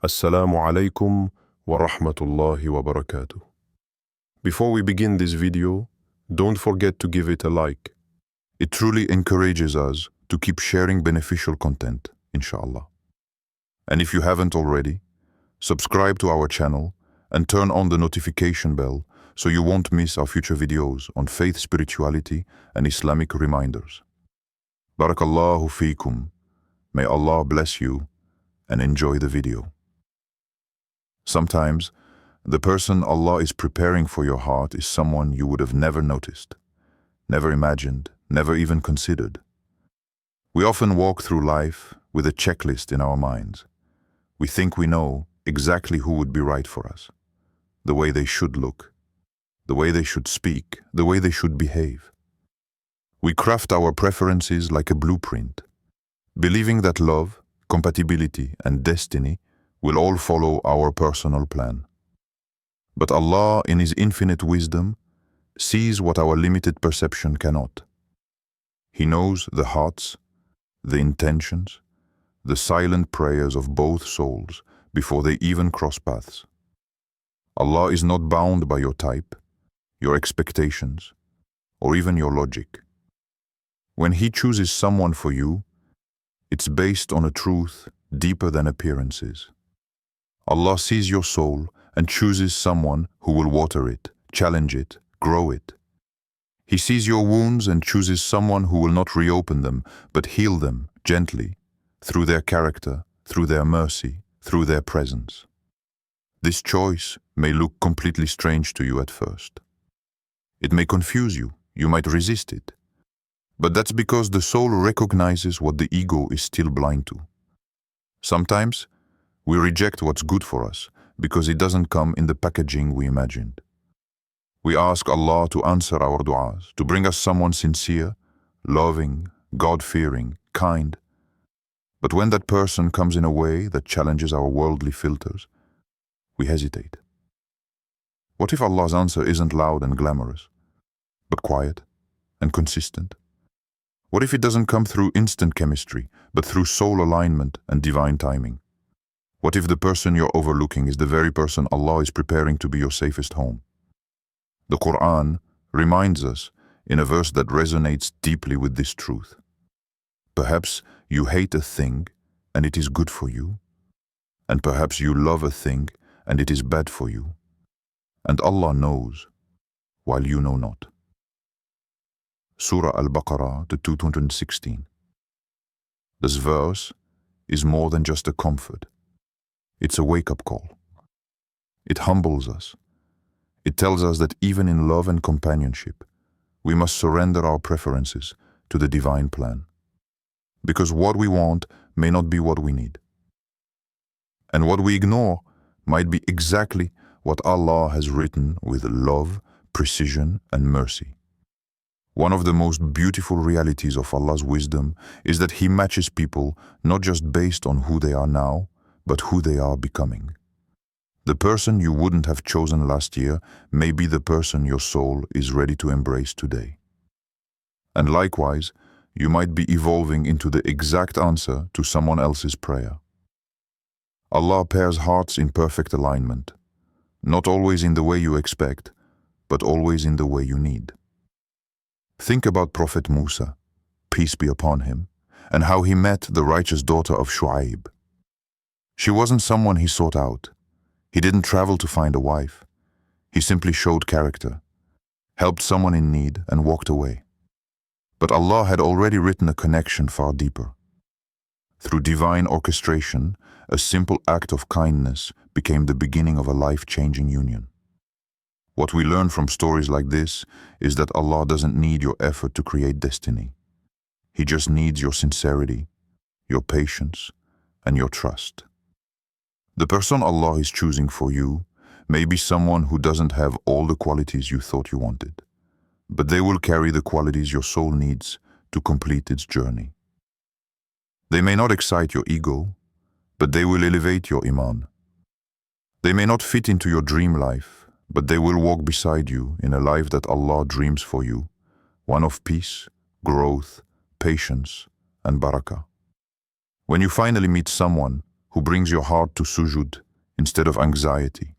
Assalamu alaikum wa rahmatullahi wa barakatuh. Before we begin this video, don't forget to give it a like. It truly encourages us to keep sharing beneficial content, inshallah. And if you haven't already, subscribe to our channel and turn on the notification bell so you won't miss our future videos on faith, spirituality, and Islamic reminders. Barakallahu feekum. May Allah bless you and enjoy the video. Sometimes, the person Allah is preparing for your heart is someone you would have never noticed, never imagined, never even considered. We often walk through life with a checklist in our minds. We think we know exactly who would be right for us, the way they should look, the way they should speak, the way they should behave. We craft our preferences like a blueprint, believing that love, compatibility, and destiny will all follow our personal plan. But Allah, in His infinite wisdom, sees what our limited perception cannot. He knows the hearts, the intentions, the silent prayers of both souls before they even cross paths. Allah is not bound by your type, your expectations, or even your logic. When He chooses someone for you, it's based on a truth deeper than appearances. Allah sees your soul and chooses someone who will water it, challenge it, grow it. He sees your wounds and chooses someone who will not reopen them, but heal them gently, through their character, through their mercy, through their presence. This choice may look completely strange to you at first. It may confuse you, you might resist it. But that's because the soul recognizes what the ego is still blind to. Sometimes, we reject what's good for us because it doesn't come in the packaging we imagined. We ask Allah to answer our du'as, to bring us someone sincere, loving, God-fearing, kind. But when that person comes in a way that challenges our worldly filters, we hesitate. What if Allah's answer isn't loud and glamorous, but quiet and consistent? What if it doesn't come through instant chemistry, but through soul alignment and divine timing? What if the person you're overlooking is the very person Allah is preparing to be your safest home? The Quran reminds us in a verse that resonates deeply with this truth. Perhaps you hate a thing and it is good for you, and perhaps you love a thing and it is bad for you, and Allah knows while you know not. Surah Al-Baqarah, the 216. This verse is more than just a comfort. It's a wake-up call. It humbles us. It tells us that even in love and companionship, we must surrender our preferences to the divine plan. Because what we want may not be what we need. And what we ignore might be exactly what Allah has written with love, precision, and mercy. One of the most beautiful realities of Allah's wisdom is that He matches people not just based on who they are now, but who they are becoming. The person you wouldn't have chosen last year may be the person your soul is ready to embrace today. And likewise, you might be evolving into the exact answer to someone else's prayer. Allah pairs hearts in perfect alignment, not always in the way you expect, but always in the way you need. Think about Prophet Musa, peace be upon him, and how he met the righteous daughter of Shu'aib. She wasn't someone he sought out. He didn't travel to find a wife. He simply showed character, helped someone in need, and walked away. But Allah had already written a connection far deeper. Through divine orchestration, a simple act of kindness became the beginning of a life-changing union. What we learn from stories like this is that Allah doesn't need your effort to create destiny. He just needs your sincerity, your patience, and your trust. The person Allah is choosing for you may be someone who doesn't have all the qualities you thought you wanted, but they will carry the qualities your soul needs to complete its journey. They may not excite your ego, but they will elevate your iman. They may not fit into your dream life, but they will walk beside you in a life that Allah dreams for you, one of peace, growth, patience, and barakah. When you finally meet someone who brings your heart to sujud instead of anxiety,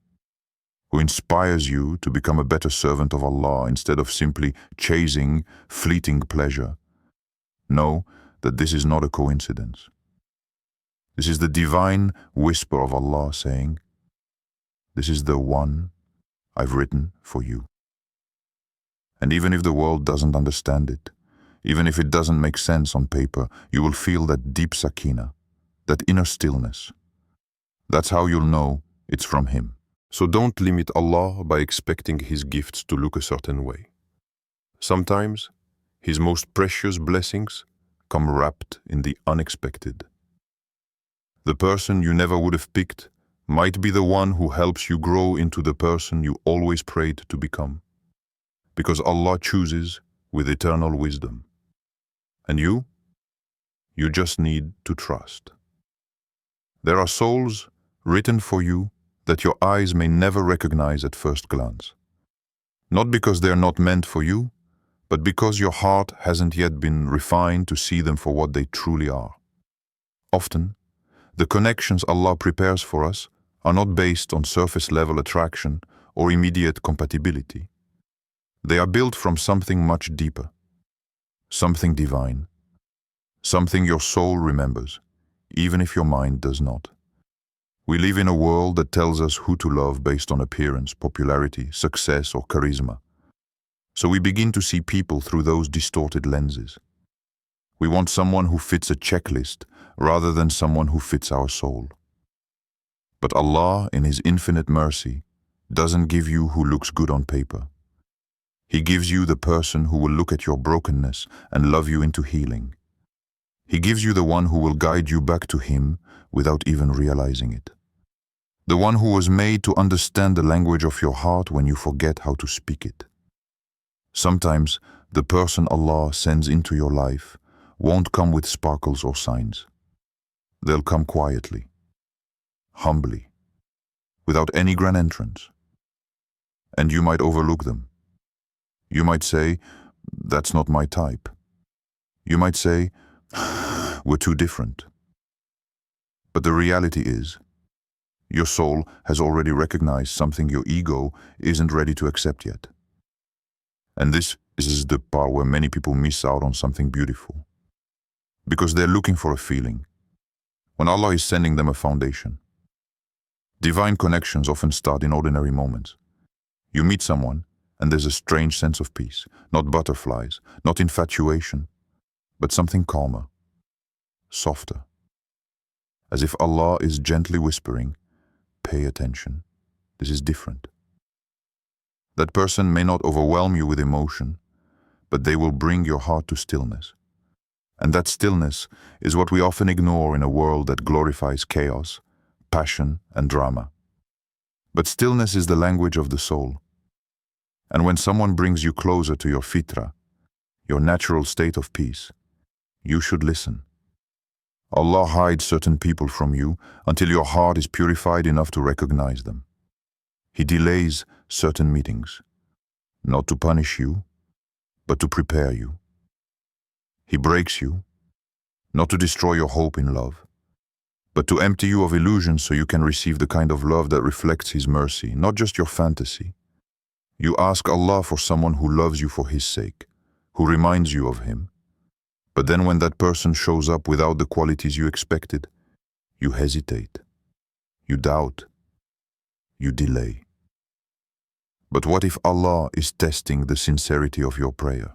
who inspires you to become a better servant of Allah instead of simply chasing fleeting pleasure. Know that this is not a coincidence. This is the divine whisper of Allah saying, "This is the one I've written for you." And even if the world doesn't understand it, even if it doesn't make sense on paper, you will feel that deep sakina, that inner stillness. That's how you'll know it's from Him. So don't limit Allah by expecting His gifts to look a certain way. Sometimes His most precious blessings come wrapped in the unexpected. The person you never would have picked might be the one who helps you grow into the person you always prayed to become. Because Allah chooses with eternal wisdom. And you just need to trust. There are souls written for you that your eyes may never recognize at first glance. Not because they are not meant for you, but because your heart hasn't yet been refined to see them for what they truly are. Often, the connections Allah prepares for us are not based on surface-level attraction or immediate compatibility. They are built from something much deeper, something divine, something your soul remembers, even if your mind does not. We live in a world that tells us who to love based on appearance, popularity, success, or charisma. So we begin to see people through those distorted lenses. We want someone who fits a checklist rather than someone who fits our soul. But Allah, in His infinite mercy, doesn't give you who looks good on paper. He gives you the person who will look at your brokenness and love you into healing. He gives you the one who will guide you back to Him without even realizing it. The one who was made to understand the language of your heart when you forget how to speak it. Sometimes the person Allah sends into your life won't come with sparkles or signs. They'll come quietly, humbly, without any grand entrance. And you might overlook them. You might say, "That's not my type." You might say, "We're too different." But the reality is, your soul has already recognized something your ego isn't ready to accept yet. And this is the part where many people miss out on something beautiful. Because they're looking for a feeling, when Allah is sending them a foundation. Divine connections often start in ordinary moments. You meet someone, and there's a strange sense of peace, not butterflies, not infatuation, but something calmer, softer. As if Allah is gently whispering, "Pay attention, this is different." That person may not overwhelm you with emotion, but they will bring your heart to stillness. And that stillness is what we often ignore in a world that glorifies chaos, passion, and drama. But stillness is the language of the soul. And when someone brings you closer to your fitra, your natural state of peace, you should listen. Allah hides certain people from you until your heart is purified enough to recognize them. He delays certain meetings, not to punish you, but to prepare you. He breaks you, not to destroy your hope in love, but to empty you of illusions so you can receive the kind of love that reflects His mercy, not just your fantasy. You ask Allah for someone who loves you for His sake, who reminds you of Him. But then when that person shows up without the qualities you expected, you hesitate, you doubt, you delay. But what if Allah is testing the sincerity of your prayer?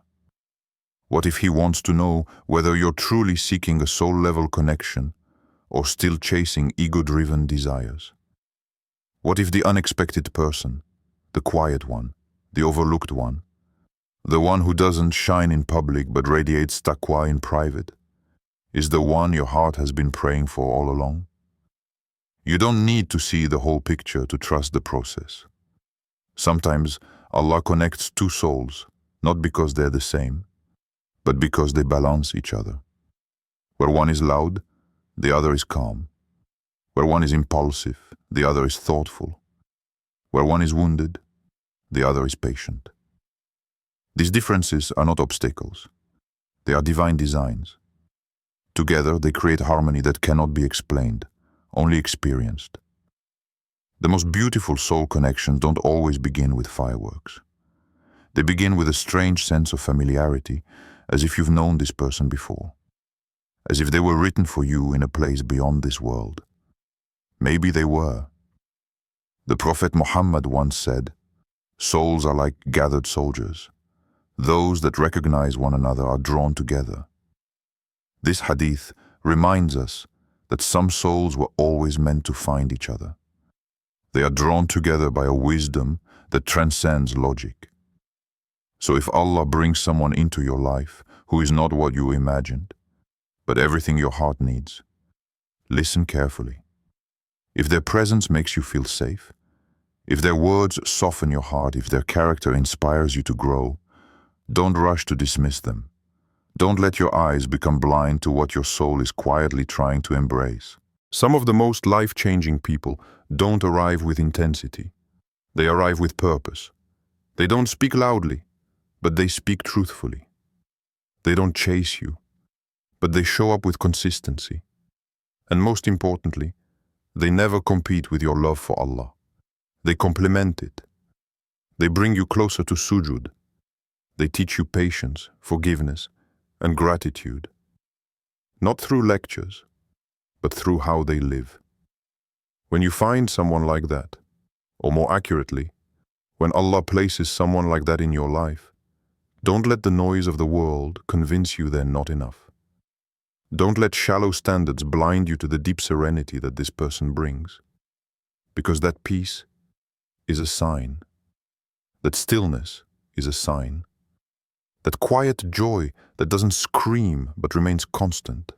What if He wants to know whether you're truly seeking a soul-level connection or still chasing ego-driven desires? What if the unexpected person, the quiet one, the overlooked one, the one who doesn't shine in public but radiates taqwa in private, is the one your heart has been praying for all along? You don't need to see the whole picture to trust the process. Sometimes Allah connects two souls, not because they're the same, but because they balance each other. Where one is loud, the other is calm. Where one is impulsive, the other is thoughtful. Where one is wounded, the other is patient. These differences are not obstacles. They are divine designs. Together they create harmony that cannot be explained, only experienced. The most beautiful soul connections don't always begin with fireworks. They begin with a strange sense of familiarity, as if you've known this person before, as if they were written for you in a place beyond this world. Maybe they were. The Prophet Muhammad once said, "Souls are like gathered soldiers. Those that recognize one another are drawn together." This hadith reminds us that some souls were always meant to find each other. They are drawn together by a wisdom that transcends logic. So if Allah brings someone into your life who is not what you imagined, but everything your heart needs, listen carefully. If their presence makes you feel safe, if their words soften your heart, if their character inspires you to grow, don't rush to dismiss them. Don't let your eyes become blind to what your soul is quietly trying to embrace. Some of the most life-changing people don't arrive with intensity. They arrive with purpose. They don't speak loudly, but they speak truthfully. They don't chase you, but they show up with consistency. And most importantly, they never compete with your love for Allah. They complement it. They bring you closer to sujud. They teach you patience, forgiveness, and gratitude. Not through lectures, but through how they live. When you find someone like that, or more accurately, when Allah places someone like that in your life, don't let the noise of the world convince you they're not enough. Don't let shallow standards blind you to the deep serenity that this person brings. Because that peace is a sign. That stillness is a sign. That quiet joy that doesn't scream but remains constant.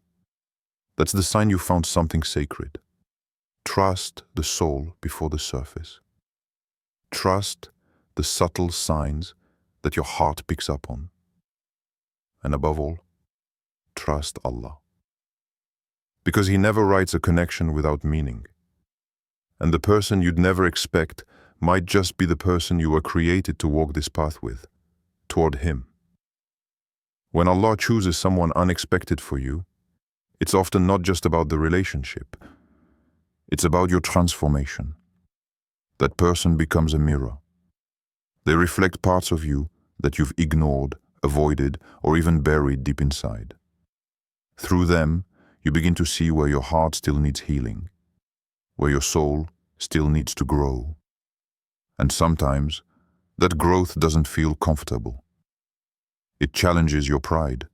That's the sign you found something sacred. Trust the soul before the surface. Trust the subtle signs that your heart picks up on. And above all, trust Allah. Because He never writes a connection without meaning. And the person you'd never expect might just be the person you were created to walk this path with, toward Him. When Allah chooses someone unexpected for you, it's often not just about the relationship. It's about your transformation. That person becomes a mirror. They reflect parts of you that you've ignored, avoided, or even buried deep inside. Through them, you begin to see where your heart still needs healing, where your soul still needs to grow. And sometimes, that growth doesn't feel comfortable. It challenges your pride.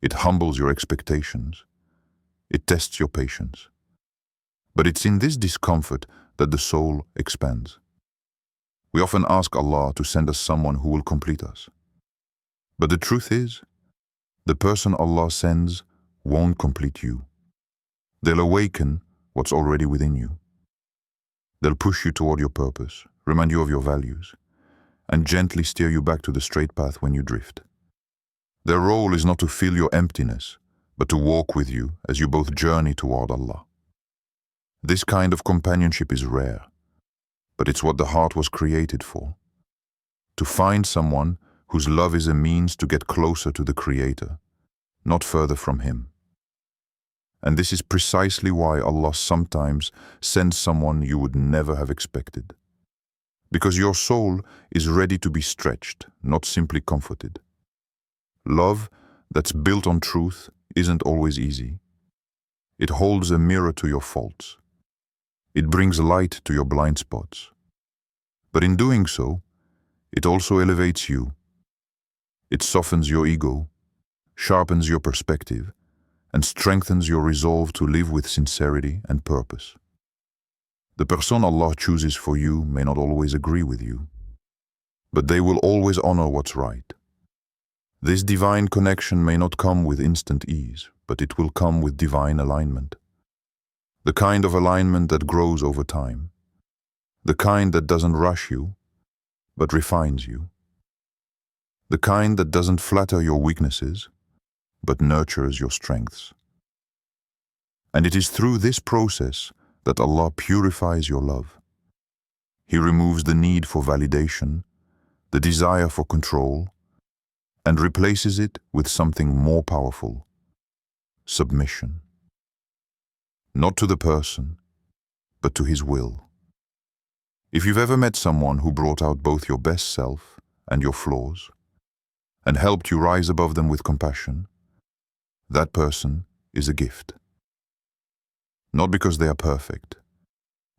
It humbles your expectations. It tests your patience. But it's in this discomfort that the soul expands. We often ask Allah to send us someone who will complete us. But the truth is, the person Allah sends won't complete you. They'll awaken what's already within you. They'll push you toward your purpose, remind you of your values, and gently steer you back to the straight path when you drift. Their role is not to fill your emptiness, but to walk with you as you both journey toward Allah. This kind of companionship is rare, but it's what the heart was created for. To find someone whose love is a means to get closer to the Creator, not further from Him. And this is precisely why Allah sometimes sends someone you would never have expected. Because your soul is ready to be stretched, not simply comforted. Love that's built on truth isn't always easy. It holds a mirror to your faults. It brings light to your blind spots. But in doing so, it also elevates you. It softens your ego, sharpens your perspective, and strengthens your resolve to live with sincerity and purpose. The person Allah chooses for you may not always agree with you, but they will always honor what's right. This divine connection may not come with instant ease, but it will come with divine alignment. The kind of alignment that grows over time. The kind that doesn't rush you, but refines you. The kind that doesn't flatter your weaknesses, but nurtures your strengths. And it is through this process that Allah purifies your love. He removes the need for validation, the desire for control, and replaces it with something more powerful: submission. not to the person, but to his will. If you've ever met someone who brought out both your best self and your flaws, and helped you rise above them with compassion, that person is a gift. Not because they are perfect,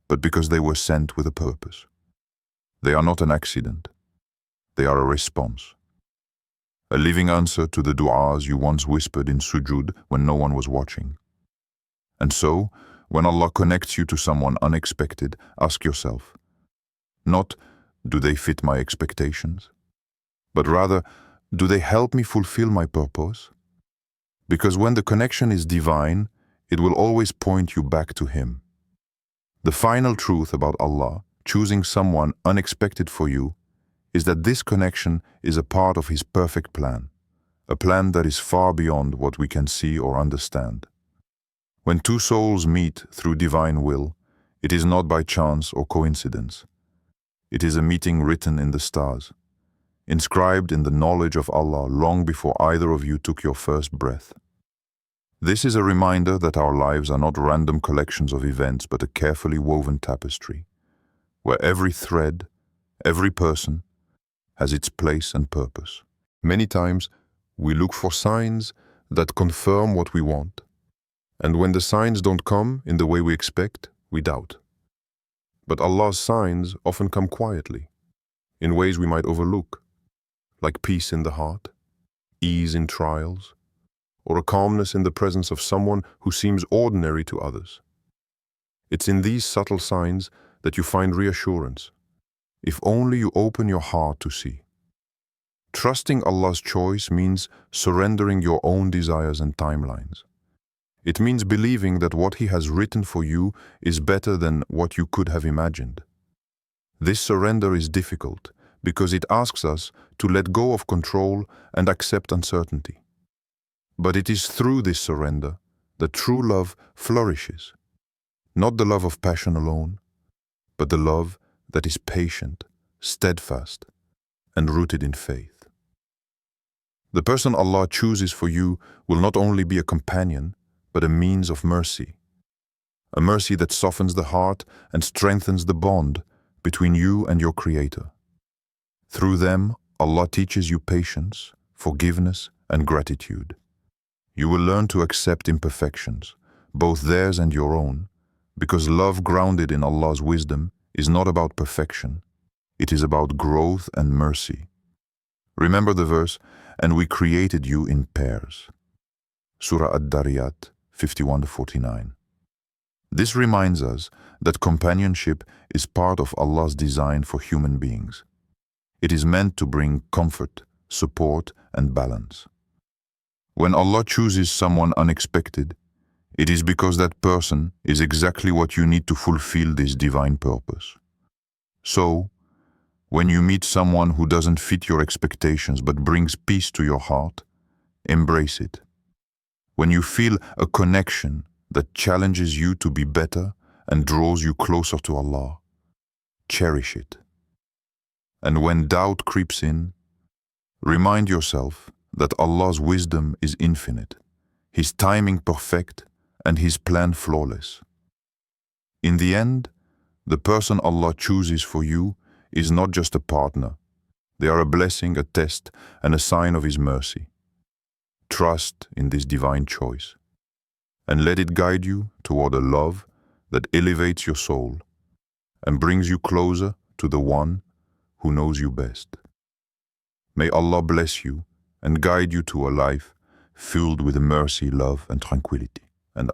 but because they were sent with a purpose. They are not an accident. They are a response. A living answer to the du'as you once whispered in sujud when no one was watching. And so, when Allah connects you to someone unexpected, ask yourself, not, do they fit my expectations? But rather, do they help me fulfill my purpose? Because when the connection is divine, it will always point you back to Him. The final truth about Allah choosing someone unexpected for you is that this connection is a part of His perfect plan, a plan that is far beyond what we can see or understand. When two souls meet through divine will, it is not by chance or coincidence. It is a meeting written in the stars, inscribed in the knowledge of Allah long before either of you took your first breath. This is a reminder that our lives are not random collections of events, but a carefully woven tapestry, where every thread, every person, has its place and purpose. Many times, we look for signs that confirm what we want, and when the signs don't come in the way we expect, we doubt. But Allah's signs often come quietly, in ways we might overlook, like peace in the heart, ease in trials, or a calmness in the presence of someone who seems ordinary to others. It's in these subtle signs that you find reassurance, if only you open your heart to see. Trusting Allah's choice means surrendering your own desires and timelines. It means believing that what He has written for you is better than what you could have imagined. This surrender is difficult because it asks us to let go of control and accept uncertainty. But it is through this surrender that true love flourishes. Not the love of passion alone, but the love that is patient, steadfast, and rooted in faith. The person Allah chooses for you will not only be a companion, but a means of mercy. A mercy that softens the heart and strengthens the bond between you and your Creator. Through them, Allah teaches you patience, forgiveness, and gratitude. You will learn to accept imperfections, both theirs and your own, because love grounded in Allah's wisdom is not about perfection. It is about growth and mercy. Remember the verse, "And we created you in pairs." Surah Ad-Dariyat 51-49. This reminds us that companionship is part of Allah's design for human beings. It is meant to bring comfort, support, and balance. When Allah chooses someone unexpected, it is because that person is exactly what you need to fulfill this divine purpose. So, when you meet someone who doesn't fit your expectations but brings peace to your heart, embrace it. When you feel a connection that challenges you to be better and draws you closer to Allah, cherish it. And when doubt creeps in, remind yourself that Allah's wisdom is infinite, His timing perfect, and His plan flawless. In the end, the person Allah chooses for you is not just a partner. They are a blessing, a test, and a sign of His mercy. Trust in this divine choice, and let it guide you toward a love that elevates your soul and brings you closer to the one who knows you best. May Allah bless you and guide you to a life filled with mercy, love, and tranquility. And